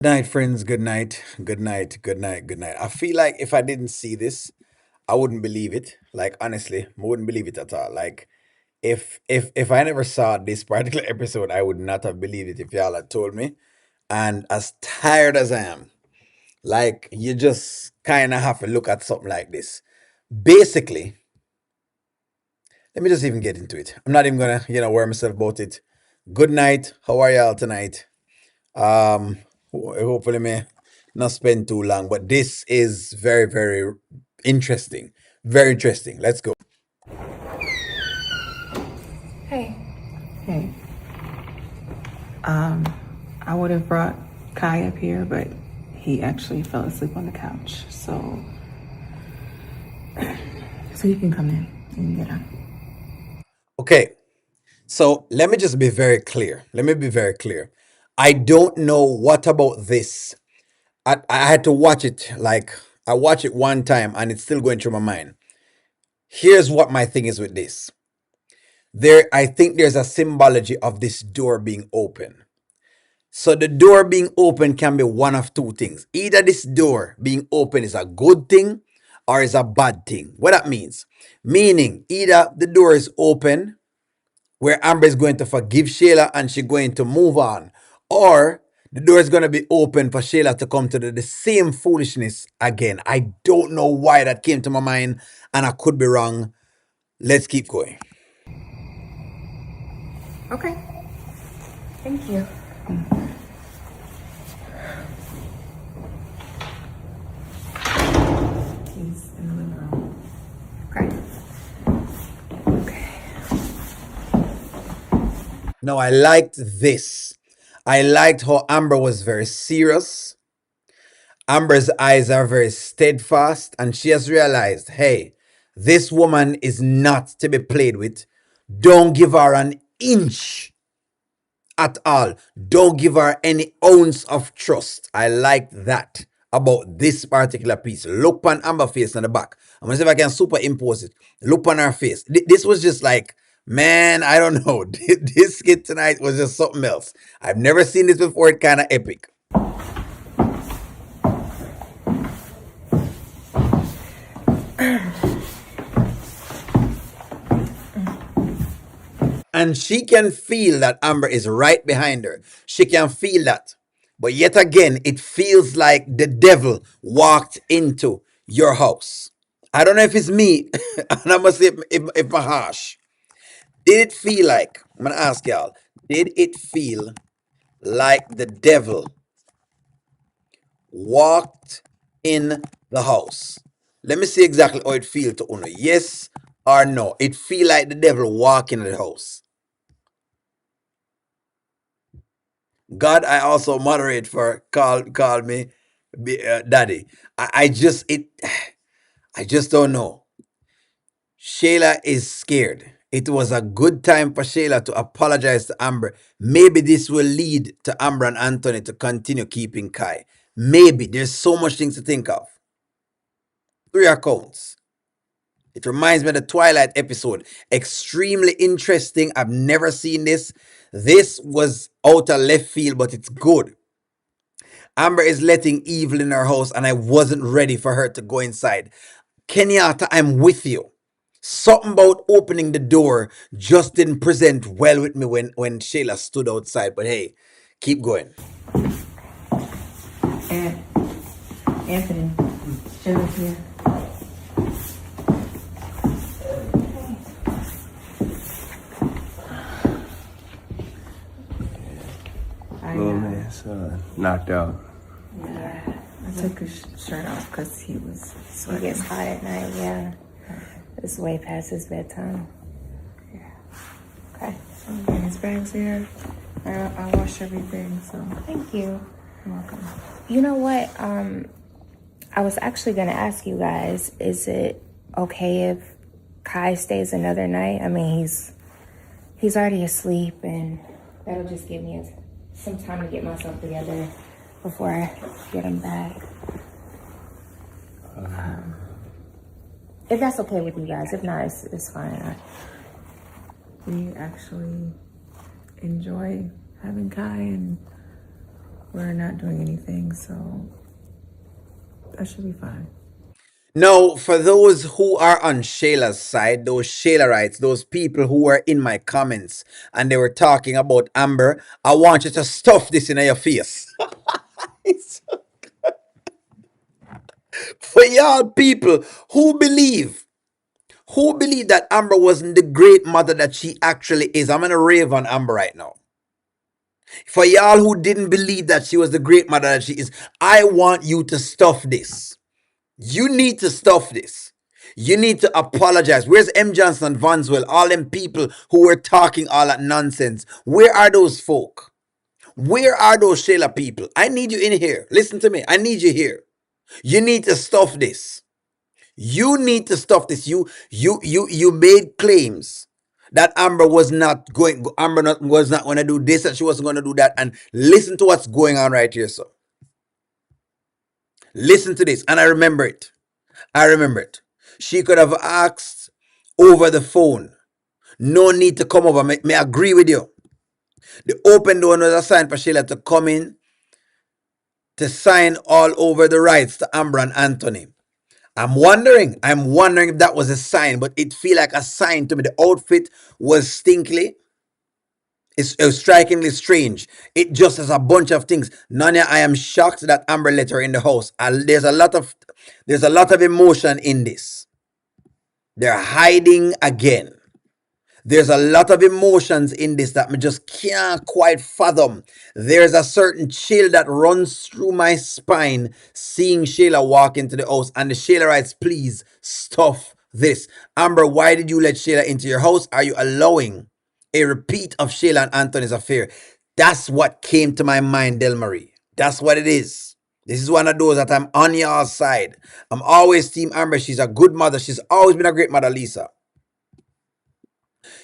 Good night, friends. Good night. Good night. Good night. Good night. I feel like if I didn't see this, I wouldn't believe it. Like honestly, I wouldn't believe it at all. Like if I never saw this particular episode, I would not have believed it if y'all had told me. And as tired as I am, like you just kind of have to look at something like this. Basically, let me just even get into it. I'm not even gonna, worry myself about it. Good night. How are y'all tonight? Um, hopefully, may not spend too long, but this is very, very interesting. Very interesting. Let's go. Hey. Hey, I would have brought Kai up here, but he actually fell asleep on the couch. So you can come in and get up. Okay, so let me just be very clear. Let me be very clear. I don't know what about this. I had to watch it. Like I watched it one time, and it's still going through my mind. Here's what my thing is with this. I think there's a symbology of this door being open. So the door being open can be one of two things. Either this door being open is a good thing or is a bad thing. What that means? Meaning either the door is open where Amber is going to forgive Shayla and she's going to move on, or the door is going to be open for Shayla to come to the same foolishness again. I don't know why that came to my mind and I could be wrong. Let's keep going. Okay. Thank you. He's in the living room. Okay. Now, I liked this. I liked how Amber was very serious. Amber's eyes are very steadfast, and she has realized, hey, this woman is not to be played with. Don't give her an inch at all. Don't give her any ounce of trust. I like that about this particular piece. Look on Amber face on the back. I'm gonna see if I can superimpose it. Look on her face. This was just like, man, I don't know. This skit tonight was just something else. I've never seen this before. It's kind of epic. And she can feel that Amber is right behind her. She can feel that. But yet again, it feels like the devil walked into your house. I don't know if it's me, and I must say if I'm harsh. Did it feel like, I'm going to ask y'all, did it feel like the devil walked in the house? Let me see exactly how it feels to Uno. Yes or no? It feel like the devil walking in the house. God, I also moderate for call me daddy. I just it I just don't know. Shayla is scared. It was a good time for Shayla to apologize to Amber. Maybe this will lead to Amber and Anthony to continue keeping Kai. Maybe there's so much things to think of. Three accounts. It reminds me of the Twilight episode. Extremely interesting. I've never seen this. This was out of left field, but it's good. Amber is letting evil in her house, and I wasn't ready for her to go inside. Kenyatta, I'm with you. Something about opening the door just didn't present well with me when Shayla stood outside. But hey, keep going. And Anthony, Shayla's here. Little man's knocked out. Yeah, I took his shirt off because he was He sweating. gets hot at night, yeah. It's way past his bedtime. Okay. And his bag's here. I washed everything, so Thank you. you're welcome. You know what? I was actually gonna ask you guys, is it okay if Kai stays another night? I mean, he's already asleep, and that'll just give me some time to get myself together before I get him back. If that's okay with you guys. If not, it's fine. We actually enjoy having Kai, and We're not doing anything, so that should be fine. Now, for those who are on Shayla's side, those Shaylarites, those people who were in my comments and they were talking about Amber, I want you to stuff this in your face. For y'all people who believe that Amber wasn't the great mother that she actually is, I'm gonna rave on Amber right now. For y'all who didn't believe that she was the great mother that she is, I want you to stuff this. You need to stuff this. You need to apologize. Where's M. Johnson Vanswell? All them people who were talking all that nonsense. Where are those folk? Where are those Shayla people? I need you in here. Listen to me. I need you here. You need to stuff this. You need to stuff this. You made claims that Amber was not going. Was not going to do this, and she wasn't going to do that. And listen to what's going on right here, so. Listen to this, and I remember it. I remember it. She could have asked over the phone. No need to come over. May I agree with you. The open door was a sign for Shayla to come in to sign all over the rights to Amber and Anthony. I'm wondering if that was a sign, but it feel like a sign to me. The outfit was stinkly. It's strikingly strange. It just has a bunch of things. Nanya, I am shocked that Amber let her in the house. There's a lot of emotion in this. They're hiding again. There's a lot of emotions in this that I just can't quite fathom. There's a certain chill that runs through my spine seeing Shayla walk into the house. And the Shayla writes, please stuff this. Amber, why did you let Shayla into your house? Are you allowing a repeat of Shayla and Anthony's affair? That's what came to my mind, Del Marie. That's what it is. This is one of those that I'm on your side. I'm always Team Amber. She's a good mother. She's always been a great mother, Lisa.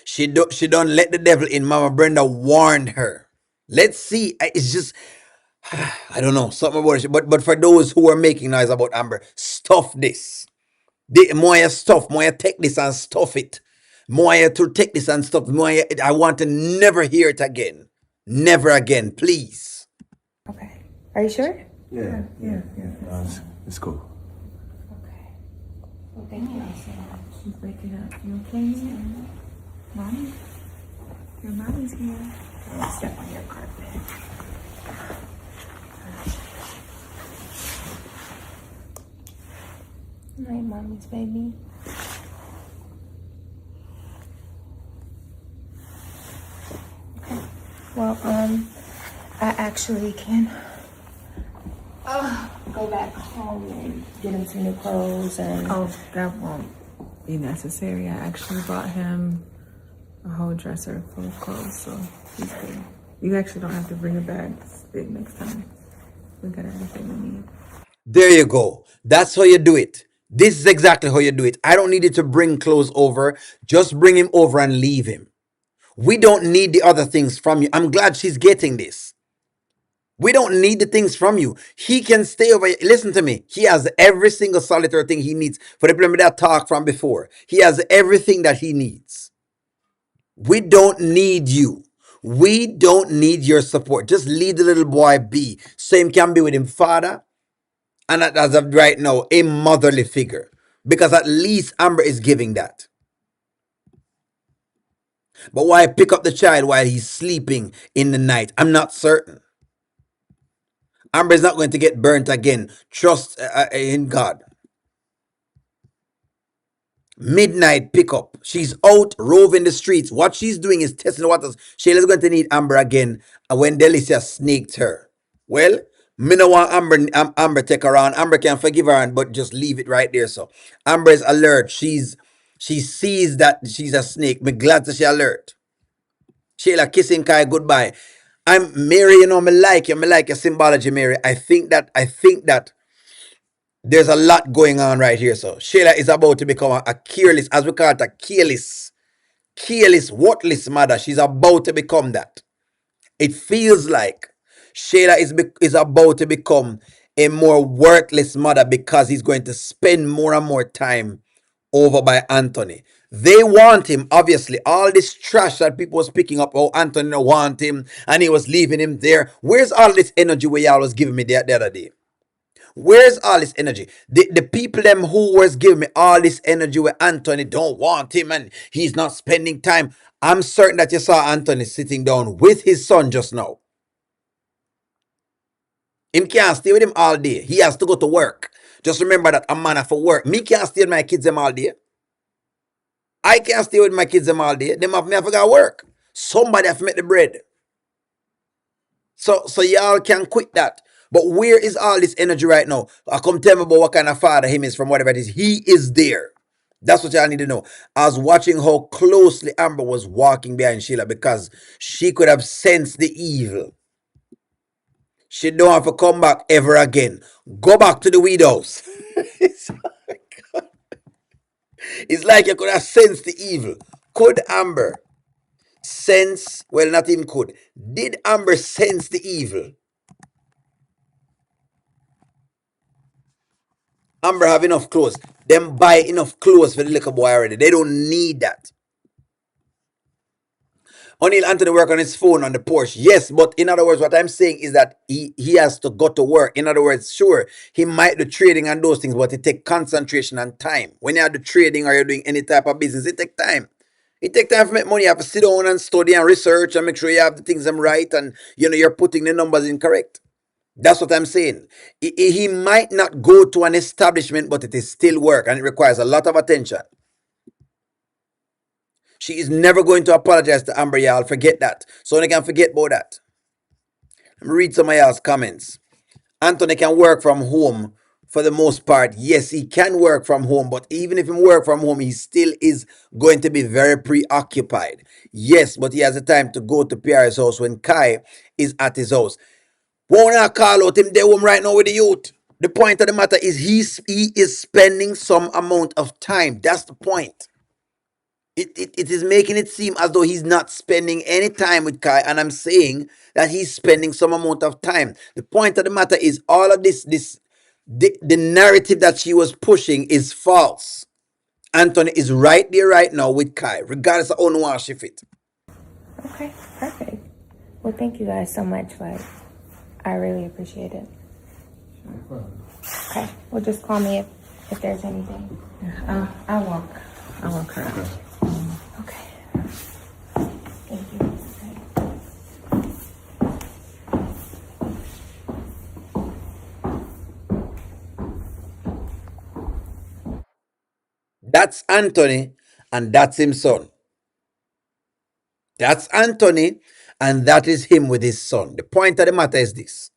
She don't let the devil in. Mama Brenda warned her. Let's see. It's just I don't know something about it. But for those who are making noise about Amber, stuff this. More stuff. More take this and stuff it. More to take this and stuff. More. I want to never hear it again. Never again, please. Okay. Are you sure? Yeah. No, it's cool. Okay. Well, thank you so much. She's waking up. You okay? Mommy? Your mommy's here. Don't step on your carpet. Good night, mommy's baby. Okay. Well, I actually can go back home and get him some new clothes and. Oh, that won't be necessary. I actually bought him a whole dresser full of clothes, so he's good. You actually don't have to bring a bag this big next time. We got everything we need. There you go. That's how you do it. This is exactly how you do it. I don't need you to bring clothes over. Just bring him over and leave him. We don't need the other things from you. I'm glad she's getting this. We don't need the things from you. He can stay over. Listen to me. He has every single solitary thing he needs. For the people that talked from before, he has everything that he needs. We don't need you. We don't need your support. Just leave the little boy be. So him can be with him father. And as of right now, a motherly figure. Because at least Amber is giving that. But why pick up the child while he's sleeping in the night? I'm not certain. Amber is not going to get burnt again. Trust in God. Midnight pickup. She's out roving the streets. What she's doing is testing the waters. Shayla's going to need Amber again when Delicia snaked her. Well, me no want Amber take her on. Amber can forgive her, but just leave it right there. So Amber is alert. She sees that she's a snake. Me glad that she alert. Shayla kissing Kai goodbye. I'm Mary, you know, me like your symbology, Mary. I think that there's a lot going on right here. So Shayla is about to become a careless, as we call it, a careless, worthless mother. She's about to become that. It feels like Shayla is about to become a more worthless mother because he's going to spend more and more time over by Anthony. They want him, obviously. All this trash that people was picking up, oh, Anthony don't want him, and he was leaving him there. Where's all this energy where y'all was giving me the other day? Where's all this energy? The people them who was giving me all this energy where Anthony don't want him and he's not spending time. I'm certain that you saw Anthony sitting down with his son just now. Him can't stay with him all day. He has to go to work. Just remember that a man have to work. Me can't stay with my kids them all day. I can't stay with my kids them all day. Them have me have to go work. Somebody have to make the bread. So y'all can quit that. But where is all this energy right now? Come tell me about what kind of father him is from whatever it is. He is there. That's what y'all need to know. I was watching how closely Amber was walking behind Sheila because she could have sensed the evil. She don't have to come back ever again. Go back to the widows. It's like you could have sensed the evil. Could Amber sense, well, not even could, did Amber sense the evil? Amber have enough clothes. Them buy enough clothes for the little boy already. They don't need that. O'Neal Anthony work on his phone on the porch. Yes, but in other words, what I'm saying is that he has to go to work. In other words, sure, he might do trading and those things, but it take concentration and time. When you are do trading or you're doing any type of business, it take time. It take time to make money. You have to sit down and study and research and make sure you have the things them right and you're putting the numbers in correct. That's what I'm saying. He might not go to an establishment, but it is still work and it requires a lot of attention. She is never going to apologize to Amber, y'all. Forget that. So they can forget about that. Let me read some of y'all's comments. Anthony can work from home for the most part. Yes, he can work from home, but even if he work from home, he still is going to be very preoccupied. Yes, but he has the time to go to Pierre's house when Kai is at his house. Won't I call out him there home right now with the youth? The point of the matter is he is spending some amount of time. That's the point. It is making it seem as though he's not spending any time with Kai, and I'm saying that he's spending some amount of time. The point of the matter is all of the narrative that she was pushing is false. Anthony is right there right now with Kai, regardless of how no one shift it. Okay, perfect. Well, thank you guys so much. Like, I really appreciate it. Okay, well, just call me if there's anything. Yeah, I'll walk her out. Okay. Thank you. That's Anthony, and that's his son. That's Anthony, and that is him with his son. The point of the matter is this.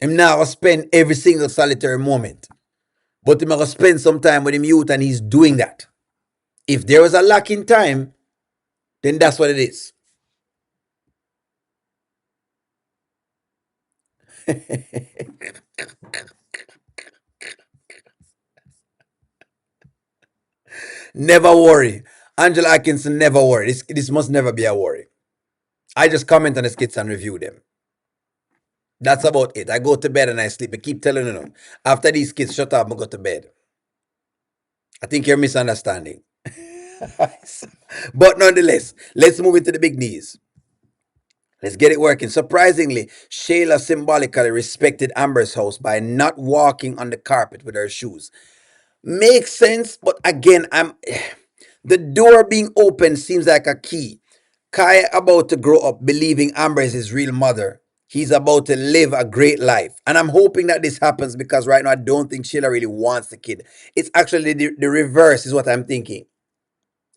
Him now spend every single solitary moment. But him going to spend some time with him youth, and he's doing that. If there was a lack in time, then that's what it is. Never worry. Angela Atkinson, never worry. This must never be a worry. I just comment on the skits and review them. That's about it. I go to bed and I sleep. I keep telling you. After these kids shut up, I go to bed. I think you're misunderstanding. But nonetheless, let's move into the big knees. Let's get it working. Surprisingly, Shayla symbolically respected Amber's house by not walking on the carpet with her shoes. Makes sense, but again, the door being open seems like a key. Kai about to grow up believing Amber is his real mother. He's about to live a great life. And I'm hoping that this happens because right now I don't think Sheila really wants the kid. It's actually the reverse is what I'm thinking.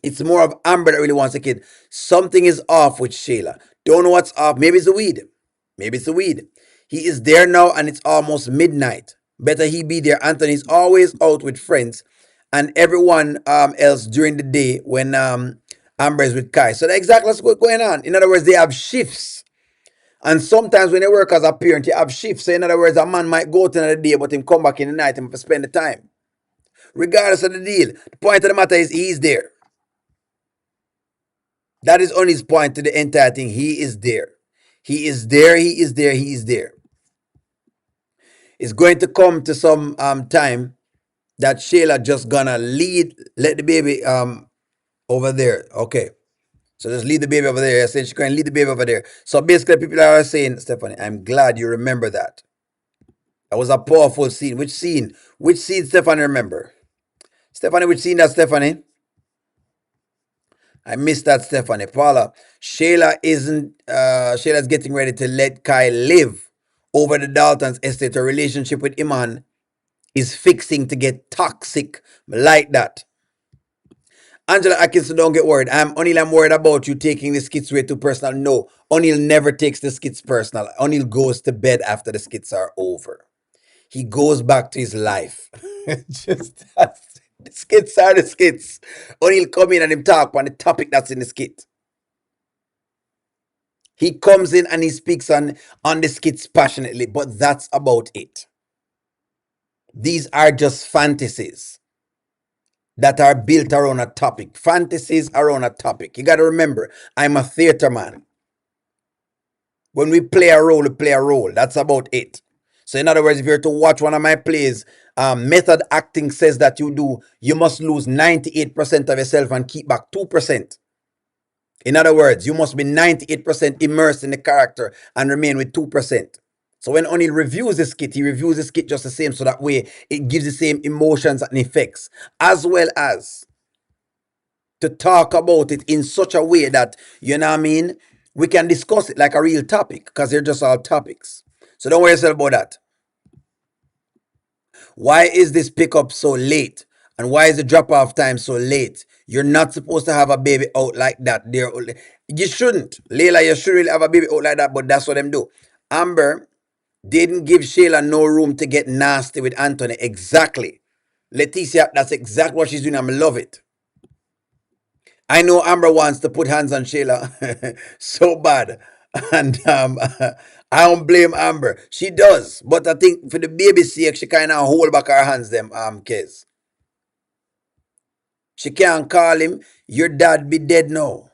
It's more of Amber that really wants a kid. Something is off with Shayla. Don't know what's off. Maybe it's the weed. Maybe it's the weed. He is there now and it's almost midnight. Better he be there. Anthony's always out with friends and everyone else during the day when Amber is with Kai. So that's exactly what's going on. In other words, they have shifts. And sometimes when they work as a parent, you have shifts. So in other words, a man might go out in the day, but him come back in the night and spend the time. Regardless of the deal, the point of the matter is he's there. That is on his point to the entire thing. He is there. He is there. He is there. He is there. It's going to come to some time that Shayla just gonna let the baby over there. Okay. So just leave the baby over there. I said she can leave the baby over there. So basically people are saying, Stephanie, I'm glad you remember that. That was a powerful scene. Which scene? Which scene, Stephanie, remember? Stephanie, which scene that, Stephanie? I missed that, Stephanie. Paula, Shayla's getting ready to let Kai live over the Dalton's estate. Her relationship with Iman is fixing to get toxic like that. Angela Atkinson, don't get worried. I'm worried about you taking the skits way too personal. No, O'Neill never takes the skits personal. O'Neill goes to bed after the skits are over. He goes back to his life. Just the skits are the skits. O'Neill come in and him talk on the topic that's in the skit. He comes in and he speaks on the skits passionately, but that's about it. These are just fantasies that are built around a topic. Fantasies around a topic. You got to remember, I'm a theater man. When we play a role, we play a role. That's about it. So in other words, if you're to watch one of my plays, method acting says that you must lose 98% of yourself and keep back 2%. In other words, you must be 98% immersed in the character and remain with 2%. So when O'Neill reviews the skit, he reviews the skit just the same, so that way it gives the same emotions and effects, as well as to talk about it in such a way that, you know what I mean, we can discuss it like a real topic, because they're just all topics. So don't worry yourself about that. Why is this pickup so late? And why is the drop off time so late? You're not supposed to have a baby out like that. You shouldn't. Layla, you shouldn't really have a baby out like that, but that's what them do. Amber didn't give Shayla no room to get nasty with Anthony. Exactly. Leticia, that's exactly what she's doing. I love it. I know Amber wants to put hands on Shayla so bad. And I don't blame Amber. She does. But I think for the baby's sake, she kind of hold back her hands them, Kez. She can't call him, your dad be dead now.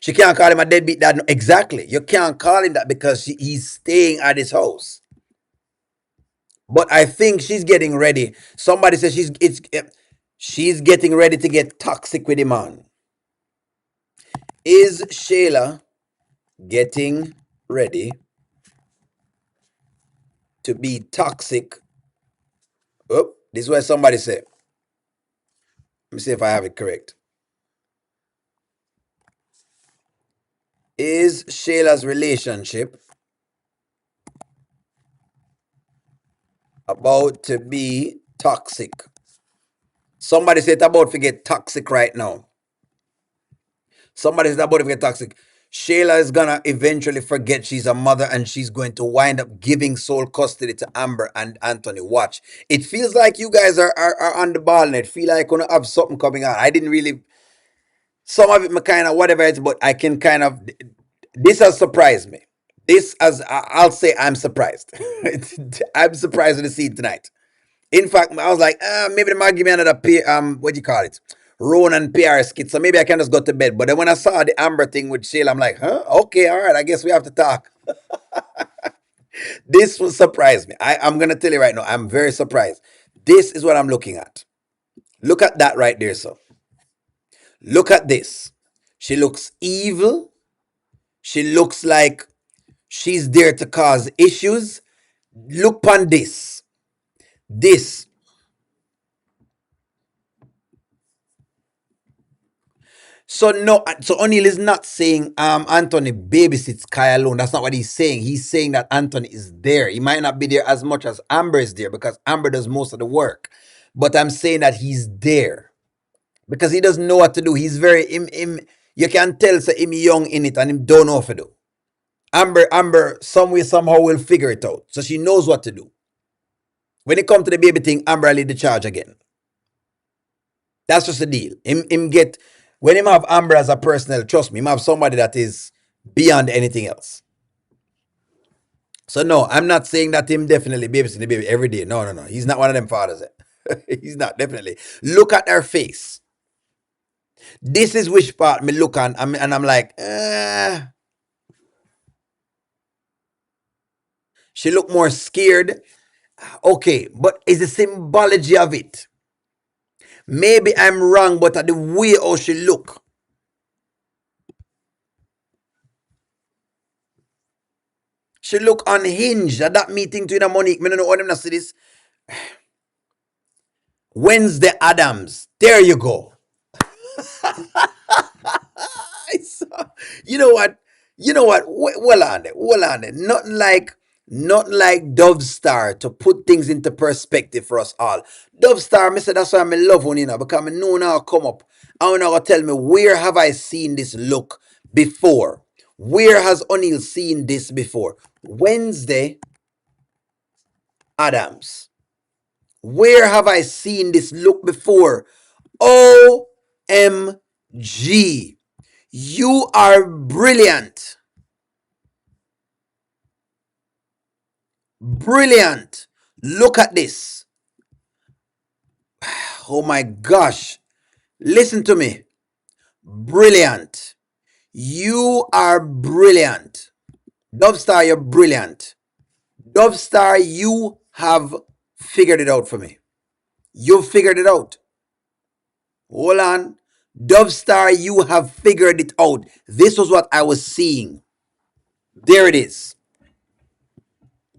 She can't call him a deadbeat dad. No. Exactly. You can't call him that because he's staying at his house. But I think she's getting ready. Somebody says she's getting ready to get toxic with him on. Is Shayla getting ready to be toxic? Oh, this is what somebody said. Let me see if I have it correct. Is Shayla's relationship about to be toxic? Somebody said it's about to get toxic right now. Somebody said about to get toxic. Shayla is gonna eventually forget she's a mother and she's going to wind up giving sole custody to Amber and Anthony. Watch. It feels like you guys are on the ball and it feel like you're gonna have something coming on. I didn't really, some of it kind of whatever it's, but I can kind of, this has surprised me. I'll say I'm surprised. I'm surprised with the scene tonight. In fact, I was like, maybe they might give me another what do you call it? Ronan PR skit. So maybe I can just go to bed. But then when I saw the Amber thing with Shayla, I'm like, huh? Okay, all right. I guess we have to talk. This will surprise me. I'm gonna tell you right now, I'm very surprised. This is what I'm looking at. Look at that right there, so. Look at this. She looks evil. She looks like she's there to cause issues. Look on this. This. So no, so O'Neill is not saying Anthony babysits Kai alone. That's not what he's saying. He's saying that Anthony is there. He might not be there as much as Amber is there because Amber does most of the work. But I'm saying that he's there because he doesn't know what to do. He's very you can tell so him young in it and him don't know what to do. Amber, some way, somehow will figure it out. So she knows what to do. When it comes to the baby thing, Amber lead the charge again. That's just the deal. Him get when him have Amber as a personnel, trust me, him have somebody that is beyond anything else. So no, I'm not saying that him definitely babysitting the baby every day. No. He's not one of them fathers. He's not, definitely. Look at her face. This is which part me look on and I'm like, she look more scared Okay, but is the symbology of it? Maybe I'm wrong, but at the way how she look. She look unhinged at that meeting to Monique. Me no know how them not see this. Wednesday Addams. There you go. I saw. You know what? You know what? Well on it. Well on it. Not like Dove Star to put things into perspective for us all. Dove Star, me say that's why I love one, because I know now come up. I want to tell me where have I seen this look before? Where has O'Neill seen this before? Wednesday Addams. Where have I seen this look before? OMG. You are brilliant. Brilliant. Look at this. Oh my gosh. Listen to me. Brilliant. You are brilliant. Dove Star, you're brilliant. Dove Star, you have figured it out for me. You figured it out. Hold on. Dove Star, you have figured it out. This was what I was seeing. There it is.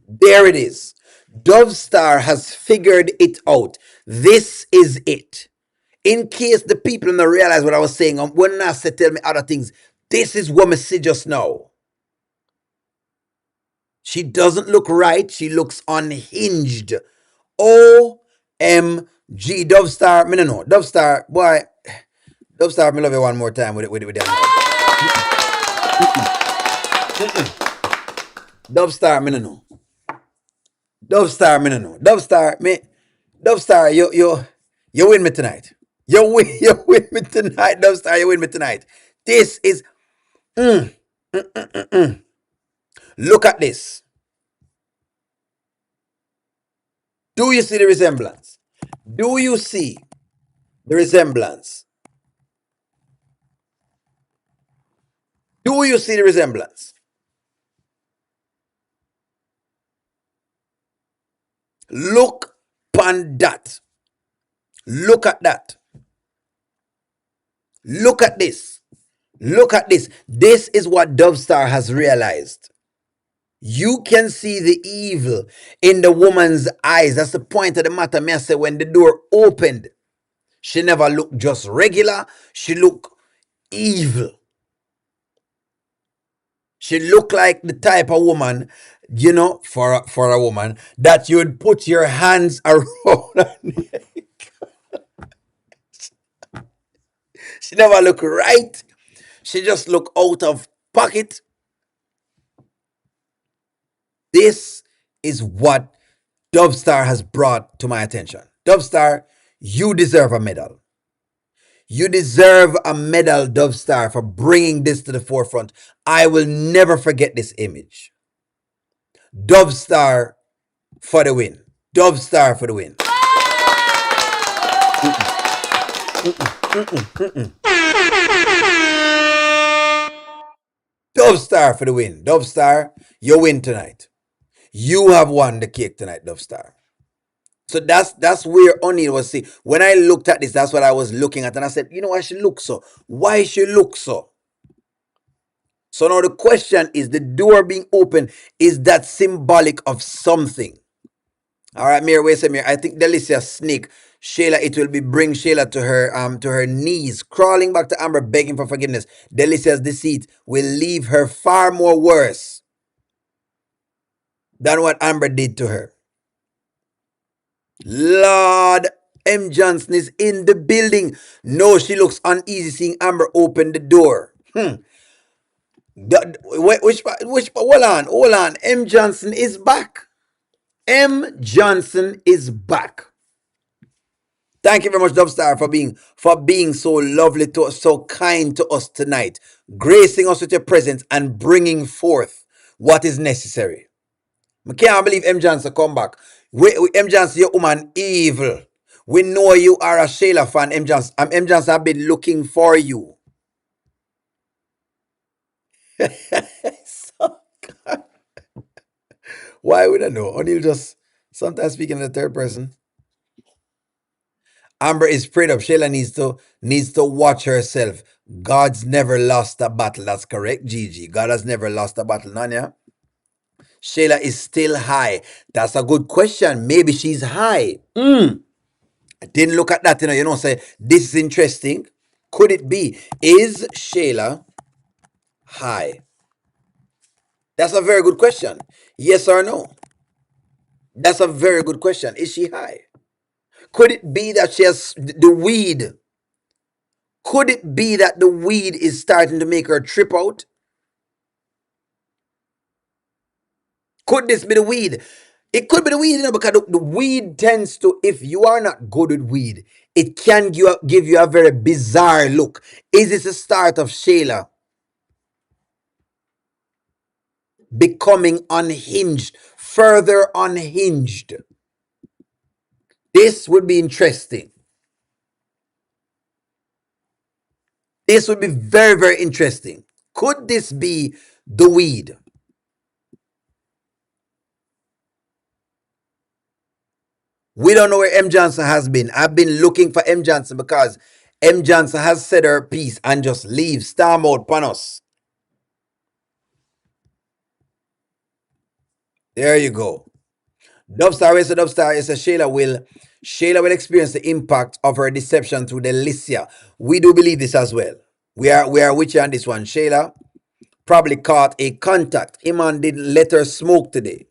There it is. Dove Star has figured it out. This is it. In case the people don't realize what I was saying, when I said tell me other things, this is what I see just now. She doesn't look right. She looks unhinged. OMG. Dove Star, me no know. Dove Star, boy. Dove Star, me love you one more time with them. Dove Star, me no know. Dove Star, me no know. Dove Star, Dove Star, you win me tonight. You win me tonight, Dove Star. You win me tonight. This is look at this. Do you see the resemblance? Do you see the resemblance? Do you see the resemblance? Look upon that. Look at that. Look at this. Look at this. This is what Dove Star has realized. You can see the evil in the woman's eyes. That's the point of the matter. Me I say when the door opened, she never looked just regular. She looked evil. She looked like the type of woman, for a woman that you'd put your hands around. She never looked right. She just looked out of pocket. This is what Dove Star has brought to my attention. Dove Star, you deserve a medal. You deserve a medal, Dove Star, for bringing this to the forefront. I will never forget this image. Dove Star for the win. Dove Star for the win. Dove Star for the win. Dove Star, you win tonight. You have won the cake tonight, Dove Star. So that's where O'Neill was saying. When I looked at this, that's what I was looking at. And I said, why she look so? Why she look so? So now the question is, the door being open, is that symbolic of something? All right, Mir, wait a minute. I think Delicia snake. Shayla, it will be bring Shayla to her knees, crawling back to Amber, begging for forgiveness. Delicia's deceit will leave her far more worse than what Amber did to her. Lord, M. Johnson is in the building. No, she looks uneasy seeing Amber open the door. Hold on. M. Johnson is back. M. Johnson is back. Thank you very much, Dubstar, for being so lovely to us, so kind to us tonight, gracing us with your presence and bringing forth what is necessary. I can't believe M. Johnson come back. M. Johnson, you woman evil. We know you are a Shayla fan, M. Johnson. M. Johnson, I've been looking for you. So, why would I know? O'Neill just Sometimes speaking in the third person. Amber is prayed up. Shayla needs to watch herself. God's never lost a battle. That's correct, Gigi. God has never lost a battle. Nanya. Shayla is still high. That's a good question. Maybe she's high. I didn't look at that. Say this is interesting. Could it be? Is Shayla high? That's a very good question. Yes or no? That's a very good question. Is she high? Could it be that she has the weed? Could it be that the weed is starting to make her trip out? Could this be the weed? It could be the weed, because the weed tends to, if you are not good with weed, it can give you a very bizarre look. Is this the start of Shayla becoming unhinged, further unhinged? This would be interesting. This would be very, very interesting. Could this be the weed? We don't know where M. Johnson has been. I've been looking for M. Johnson because M. Johnson has said her piece and just leaves star mode upon us. There you go. Dubstar is a Dubstar is a Shayla will experience the impact of her deception through Delicia. We do believe this as well. We are with you on this one. Shayla probably caught a contact. Iman didn't let her smoke today.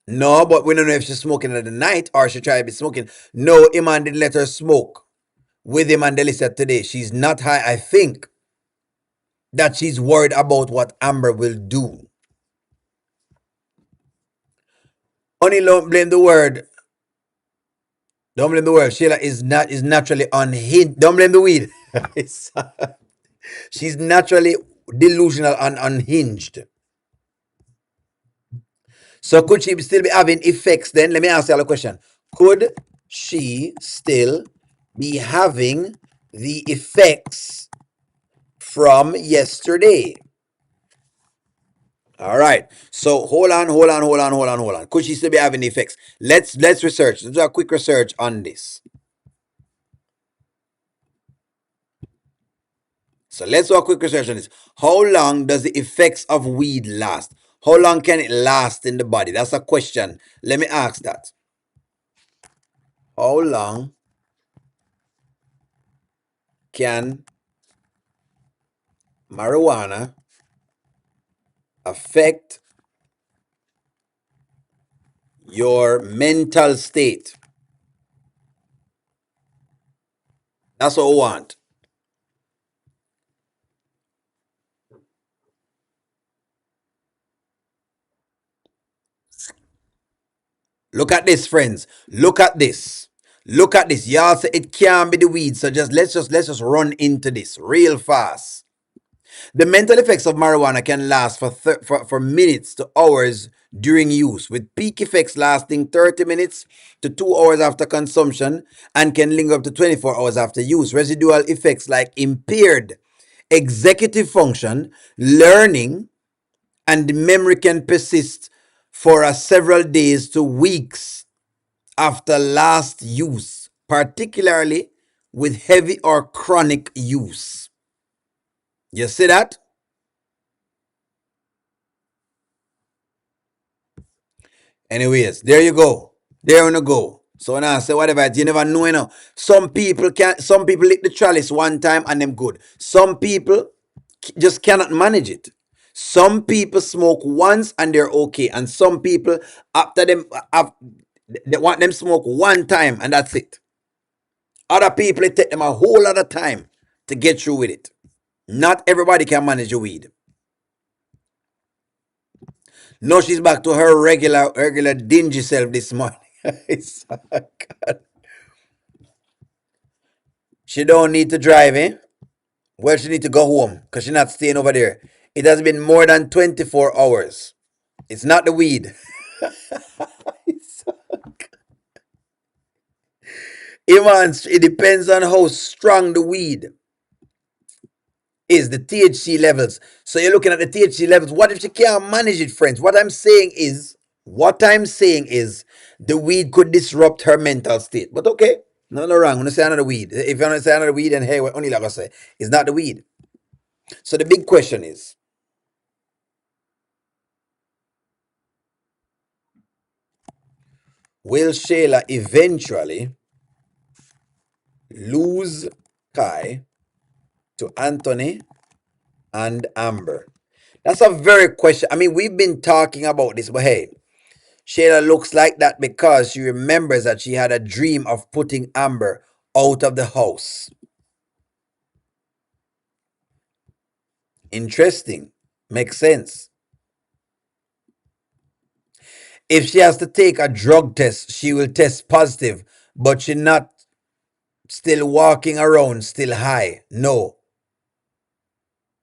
No, but we don't know if she's smoking at the night or she tried to be smoking. No, Iman didn't let her smoke with him and Delicia today. She's not high. I think that she's worried about what Amber will do. Only don't blame the word. Don't blame the word. Shayla is naturally unhinged. Don't blame the weed. She's naturally delusional and unhinged. So could she still be having effects then? Let me ask you a question. Could she still be having the effects from yesterday? All right. So hold on. Could she still be having effects? Let's research. Let's do a quick research on this. So let's do a quick research on this. How long does the effects of weed last? How long can it last in the body? That's a question. Let me ask that. How long can marijuana affect your mental state? That's what we want. Look at this, friends. Look at this. Look at this. Y'all say it can't be the weed. So let's just run into this real fast. The mental effects of marijuana can last for minutes to hours during use, with peak effects lasting 30 minutes to 2 hours after consumption and can linger up to 24 hours after use. Residual effects like impaired executive function, learning, and memory can persist for several days to weeks after last use, particularly with heavy or chronic use. You see that? Anyways, there you go. There you go. So when I say whatever, you never know. Some people lick the chalice one time and them good. Some people just cannot manage it. Some people smoke once and they're okay, and some people after they want them smoke one time and that's it. Other people it take them a whole lot of time to get through with it. Not everybody can manage a weed. No, she's back to her regular dingy self this morning. God. She don't need to drive, eh? Well, she need to go home because she's not staying over there. It has been more than 24 hours. It's not the weed. It depends on how strong the weed is, the THC levels. So you're looking at the THC levels. What if she can't manage it, friends? What I'm saying is The weed could disrupt her mental state. But okay, no wrong. I'm gonna say another weed. If you want to say another weed, then hey, what only like I say, it's not the weed. So the big question is, will Shayla eventually lose Kai to Anthony and Amber? That's a very question. I mean, we've been talking about this, but hey, Shayla looks like that because she remembers that she had a dream of putting Amber out of the house. Interesting. Makes sense. If she has to take a drug test, she will test positive, but she not still walking around, still high. No.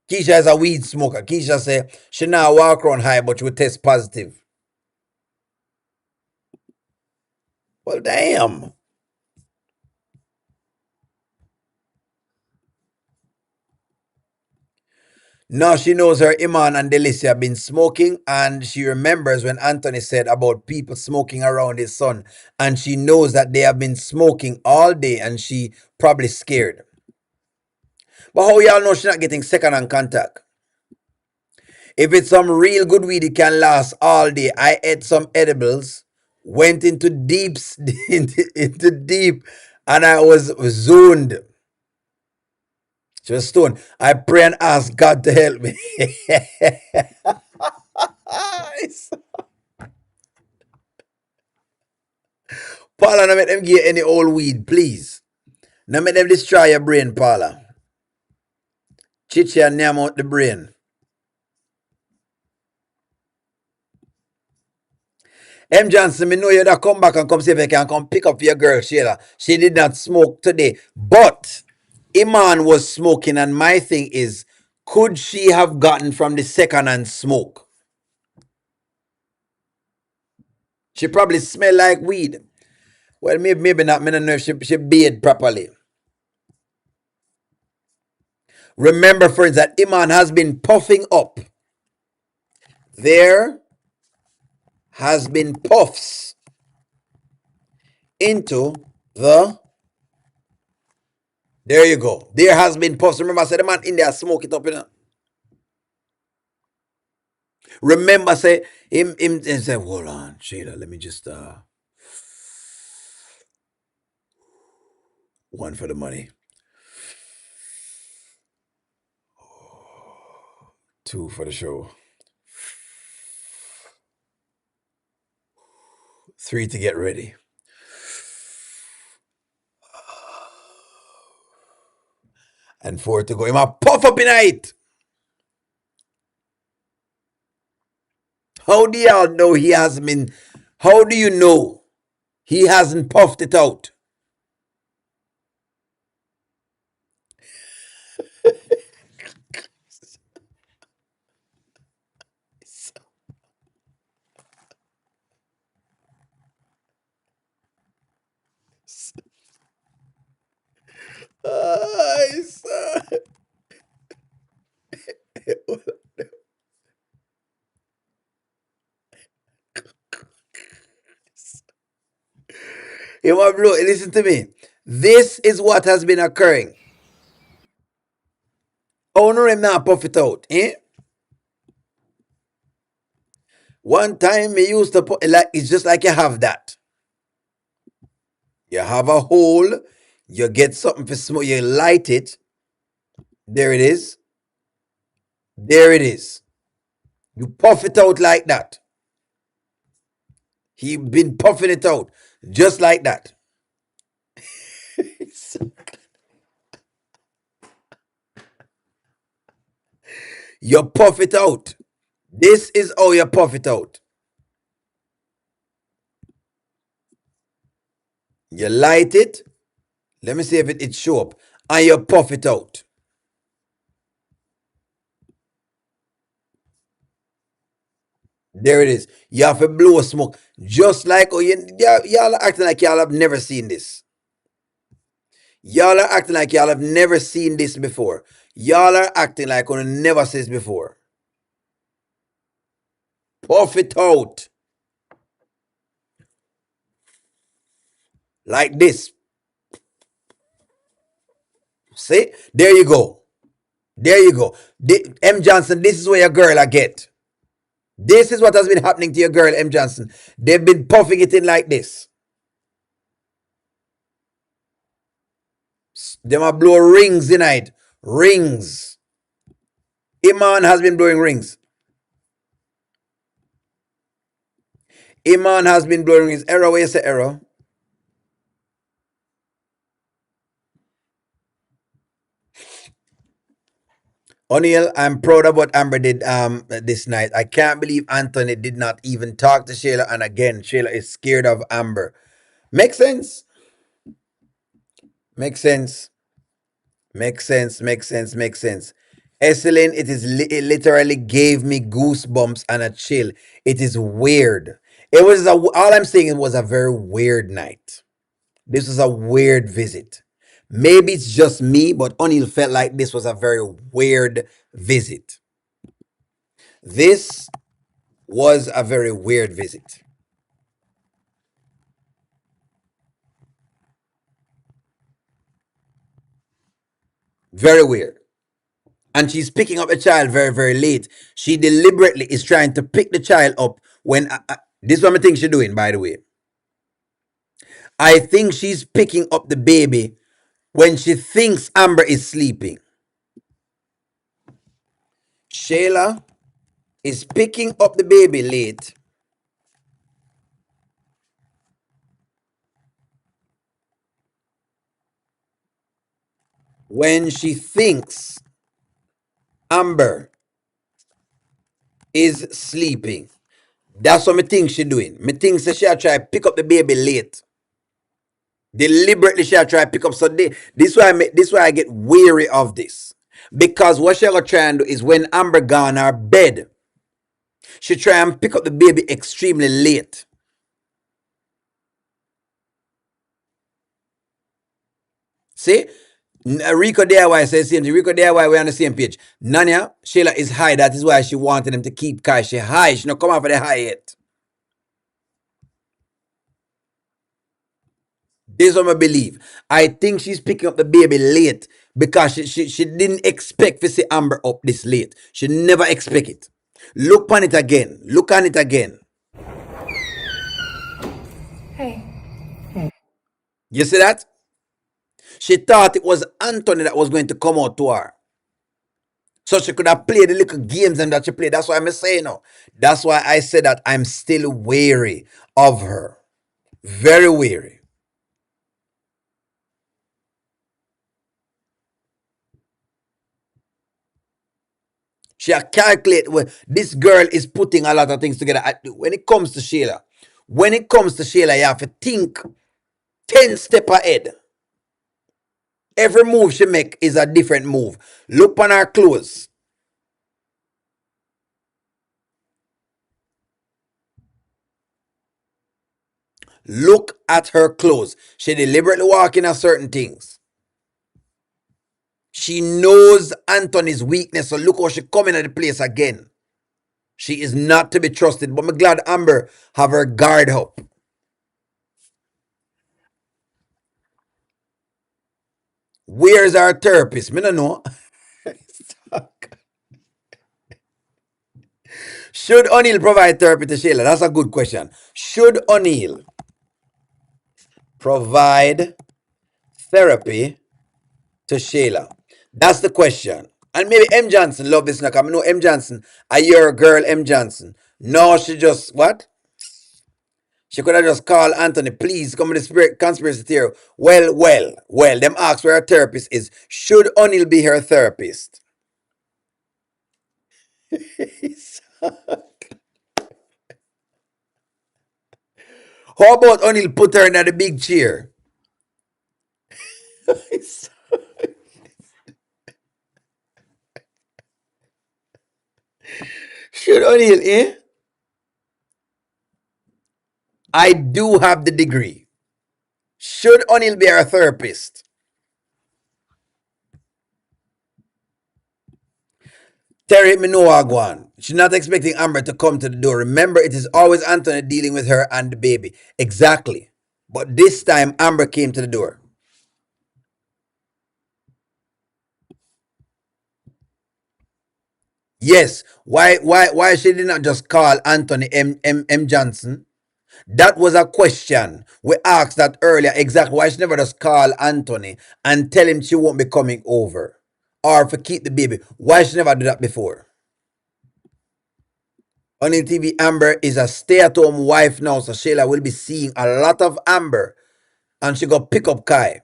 Keisha is a weed smoker. Keisha say she not walk around high, but she will test positive. Well, damn. Now she knows her Iman and Delicia have been smoking, and she remembers when Anthony said about people smoking around his son, and she knows that they have been smoking all day, and she probably scared. But how y'all know she's not getting second-hand contact? If it's some real good weed, it can last all day. I ate some edibles, went into deep, into deep, and I was zoned. Just stoned. I pray and ask God to help me. Paula, no make them give you any old weed, please. No make them destroy your brain, Paula. Chichi and name out the brain. M. Johnson, me know you that come back and come see if you can come pick up your girl, Shayla. She did not smoke today. But Iman was smoking, and my thing is, could she have gotten from the second-hand smoke? She probably smell like weed. Well, maybe not. I don't know if she bathed properly. Remember, friends, that Iman has been puffing up. There has been puffs into the... There you go. There has been puffs. Remember, I said the man in there smoke it up, you know. Remember, say him and say, hold on, Shayla, let me just one for the money. Two for the show. Three to get ready. And four to go. Him a puff up in it. How do y'all know he hasn't been? How do you know he hasn't puffed it out? Listen to me. This is what has been occurring. Owner him now puff it out, eh? One time we used to put like it's just like you have that. You have a hole, you get something for smoke, you light it. There it is. There it is. You puff it out like that. He been puffing it out just like that. You puff it out. This is how you puff it out. You light it. Let me see if it show up. And you puff it out. There it is. You have to blow smoke. Just like, oh, y'all are acting like y'all have never seen this. Y'all are acting like y'all have never seen this before. Y'all are acting like you never seen this before. Puff it out. Like this. See? There you go. There you go. M. Johnson, this is where your girl I get. This is what has been happening to your girl, M. Johnson. They've been puffing it in like this. They might blow rings tonight. Rings. Iman has been blowing rings. Iman has been blowing rings. Error, where you say error? O'Neill, I'm proud of what Amber did this night. I can't believe Anthony did not even talk to Shayla. And again, Shayla is scared of Amber. Makes sense. Makes sense. Makes sense. Makes sense. Makes sense. Esselin, it literally gave me goosebumps and a chill. It is weird. It was all I'm saying. It was a very weird night. This was a weird visit. Maybe it's just me, but O'Neill felt like this was a very weird visit. This was a very weird visit. Very weird. And she's picking up a child very, very late. She deliberately is trying to pick the child up when. This is what I think she's doing, by the way. I think she's picking up the baby when she thinks Amber is sleeping. Shayla is picking up the baby late when she thinks Amber is sleeping. That's what me think she doing. Me think she'll try to pick up the baby late. Deliberately she'll try to pick up. So this why I get weary of this. Because what she'll try and do is when Amber gone her bed, she try and pick up the baby extremely late. See? Rico DIY says same thing. Rico DIY, we're on the same page. Nanya, Shayla is high. That is why she wanted him to keep Kai. She high. She not come out for the high yet. This is what I believe. I think she's picking up the baby late because she didn't expect to see Amber up this late. She never expect it. Look on it again. Look on it again. Hey. You see that? She thought it was Anthony that was going to come out to her. So she could have played the little games and that she played. That's why I'm saying no. That's why I said that I'm still wary of her. Very wary. She calculate when this girl is putting a lot of things together. When it comes to Shayla, you have to think 10 step ahead. Every move she make is a different move. Look on her clothes. Look at her clothes. She deliberately walking at certain things. She knows Anthony's weakness, so look how she coming at the place again. She is not to be trusted, but I'm glad Amber have her guard up. Where's our therapist? Me don't know. Should O'Neill provide therapy to Shayla? That's a good question. Should O'Neill provide therapy to Shayla? That's the question. And maybe M. Johnson love this now. I know M. Johnson, are your girl M. Johnson? No, she just what? She could have just called Anthony, please come to the spirit conspiracy theory. Well. Them ask where her therapist is. Should O'Neill be her therapist? How about O'Neill put her in the big chair? Should O'Neill, eh? I do have the degree. Should O'Neill be our therapist? Terry Minoagwan. She's not expecting Amber to come to the door. Remember, it is always Anthony dealing with her and the baby. Exactly. But this time, Amber came to the door. Yes. Why she did not just call Anthony M. Johnson? That was a question. We asked that earlier. Exactly. Why she never just call Anthony and tell him she won't be coming over? Or for keep the baby. Why she never do that before? On TV, Amber is a stay-at-home wife now, so Shayla will be seeing a lot of Amber. And she go pick up Kai.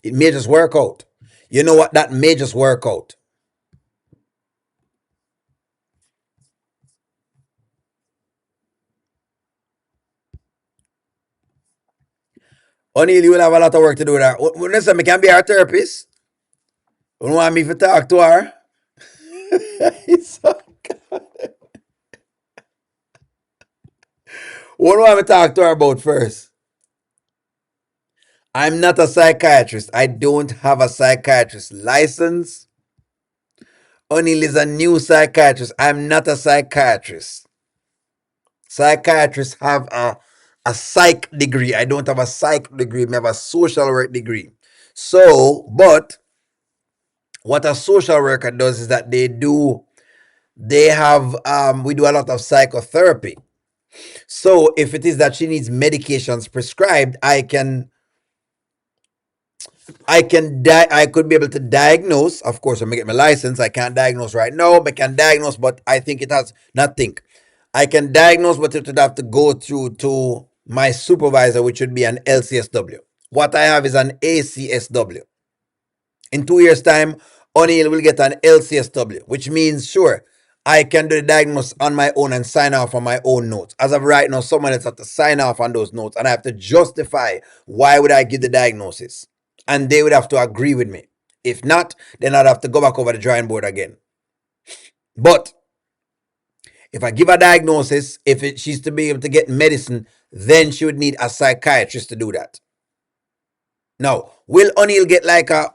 It may just work out. You know what? That may just work out. O'Neill, you will have a lot of work to do there. Listen, I can be her therapist. You don't want me to talk to her? It's so God. What do I want me to talk to her about first? I'm not a psychiatrist. I don't have a psychiatrist license. O'Neill is a new psychiatrist. I'm not a psychiatrist. Psychiatrists have a psych degree. I don't have a psych degree. I have a social work degree. So, but what a social worker does is that they have we do a lot of psychotherapy. So if it is that she needs medications prescribed, I could be able to diagnose. Of course, when I get my license, I can't diagnose right now, but I can diagnose, but I think it has not think. I can diagnose, but it would have to go through to my supervisor, which would be an LCSW. What I have is an ACSW. In 2 years' time, O'Neill will get an LCSW, which means, sure, I can do the diagnosis on my own and sign off on my own notes. As of right now, someone else has to sign off on those notes, and I have to justify why would I give the diagnosis. And they would have to agree with me. If not, then I'd have to go back over the drawing board again. But if I give a diagnosis, she's to be able to get medicine, then she would need a psychiatrist to do that. Now, will O'Neill get like a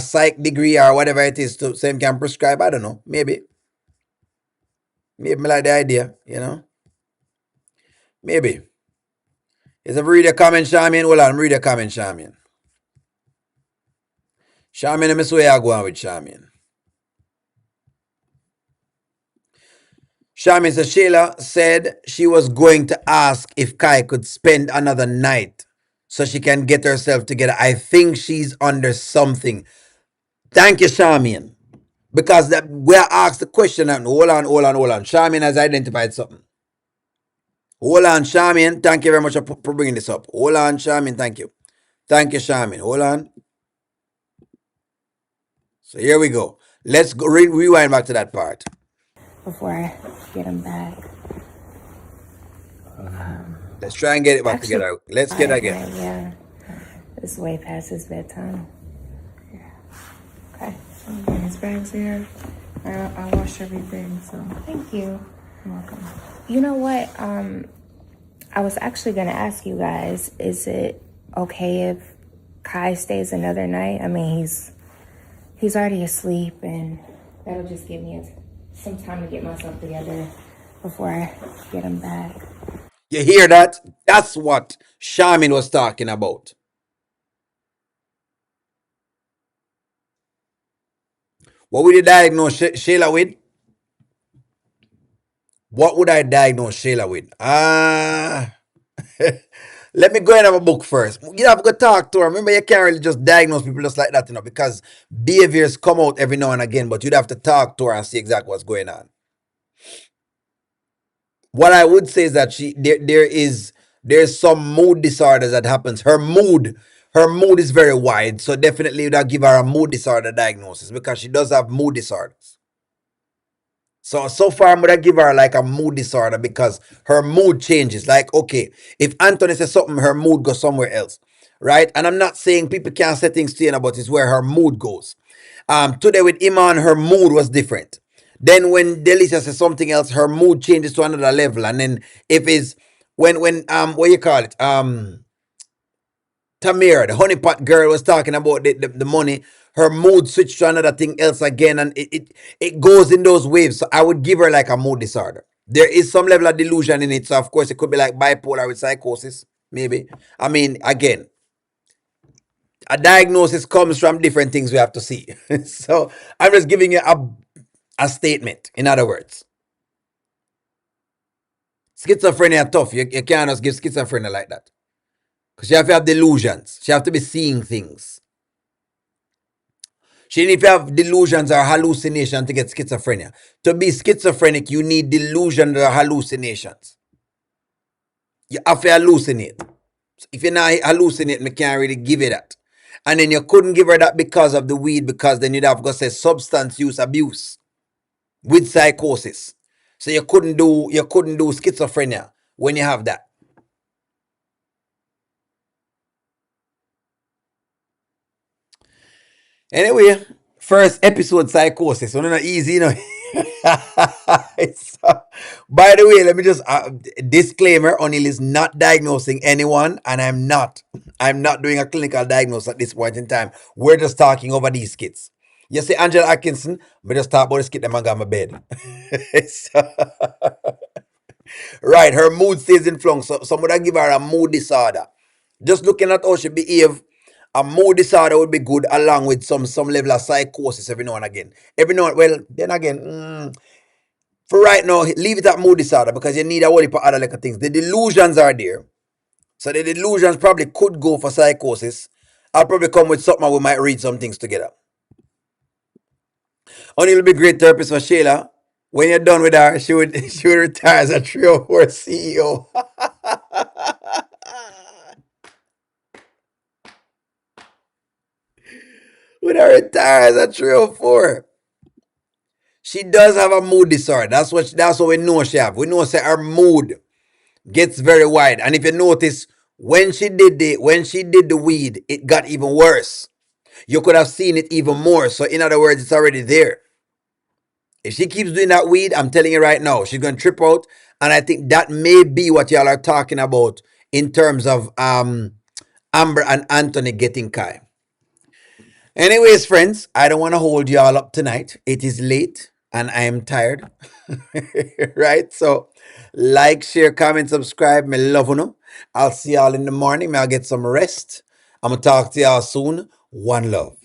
psych degree or whatever it is to same can prescribe? I don't know. Maybe. Maybe I like the idea. Maybe. Is a read a comment, Charmian? Hold on, read a comment, Charmian. Charmian, let me see where you going with Charmian. Charmian says Shayla said she was going to ask if Kai could spend another night so she can get herself together. I think she's under something. Thank you, Charmian. Because we are asked the question and hold on. Charmian has identified something. Hold on, Charmian. Thank you very much for bringing this up. Hold on, Charmian. Thank you. Thank you, Charmian. Hold on. So here we go. Let's go rewind back to that part. Before I get him back. Let's try and get it back Actually, together. Let's get it again. yeah. It's way past his bedtime. Okay. So his bag's here. I washed everything, so Thank you. you're welcome. You know what? I was actually going to ask you guys, is it okay if Kai stays another night? I mean, he's already asleep, and that'll just give me some time to get myself together before I get him back. You hear that? That's what Charmin was talking about. What would you diagnose Shayla with? What would I diagnose Shayla with? Let me go and have a book first. You have to go talk to her. Remember, you can't really just diagnose people just like that, because behaviors come out every now and again, but you'd have to talk to her and see exactly what's going on. What I would say is that there's some mood disorders that happens. Her mood is very wide, so definitely would give her a mood disorder diagnosis because she does have mood disorders. So far, I'm gonna give her like a mood disorder because her mood changes. Like, okay, if Anthony says something, her mood goes somewhere else, right? And I'm not saying people can't say things to you, but it's where her mood goes. Today with Iman, her mood was different. Then when Delicia says something else, her mood changes to another level. And then if it's when what you call it, Tamira, the honeypot girl, was talking about the money, her mood switched to another thing else again, and it goes in those waves. So I would give her like a mood disorder. There is some level of delusion in it, so of course it could be like bipolar with psychosis. maybe. I mean, again, a diagnosis comes from different things we have to see. So I'm just giving you a statement, in other words. Schizophrenia tough. You can't just give schizophrenia like that. Because she have to have delusions. She have to be seeing things. She need to have delusions or hallucination to get schizophrenia. To be schizophrenic, you need delusions or hallucinations. You have to hallucinate. If you're not hallucinating, I can't really give you that. And then you couldn't give her that because of the weed, because then you'd have to say substance use abuse with psychosis. So you couldn't do schizophrenia when you have that. Anyway, first episode psychosis. So not easy, you know. By the way, let me just disclaimer: O'Neill is not diagnosing anyone, and I'm not doing a clinical diagnosis at this point in time. We're just talking over these skits. You see, Angela Atkinson, we just talk about the skit them and got my bed. So, right, her mood stays in flux. So somebody give her a mood disorder. Just looking at how she behave, a mood disorder would be good along with some level of psychosis every now and again. Every now and well, then again, for right now, leave it at mood disorder because you need a whole heap of other little things. The delusions are there. So the delusions probably could go for psychosis. I'll probably come with something we might read some things together. Only will be great therapist for Shayla. When you're done with her, she would retire as a 304 CEO. Would I retire as a 304? She does have a mood disorder. That's what we know she have. We know say her mood gets very wide. And if you notice, when she did the weed, it got even worse. You could have seen it even more. So in other words, it's already there. If she keeps doing that weed, I'm telling you right now, she's gonna trip out. And I think that may be what y'all are talking about in terms of Amber and Anthony getting Kai. Anyways, friends, I don't want to hold you all up tonight. It is late and I am tired. Right? So, like, share, comment, subscribe. Me love you. I'll see y'all in the morning. May I get some rest. I'm going to talk to y'all soon. One love.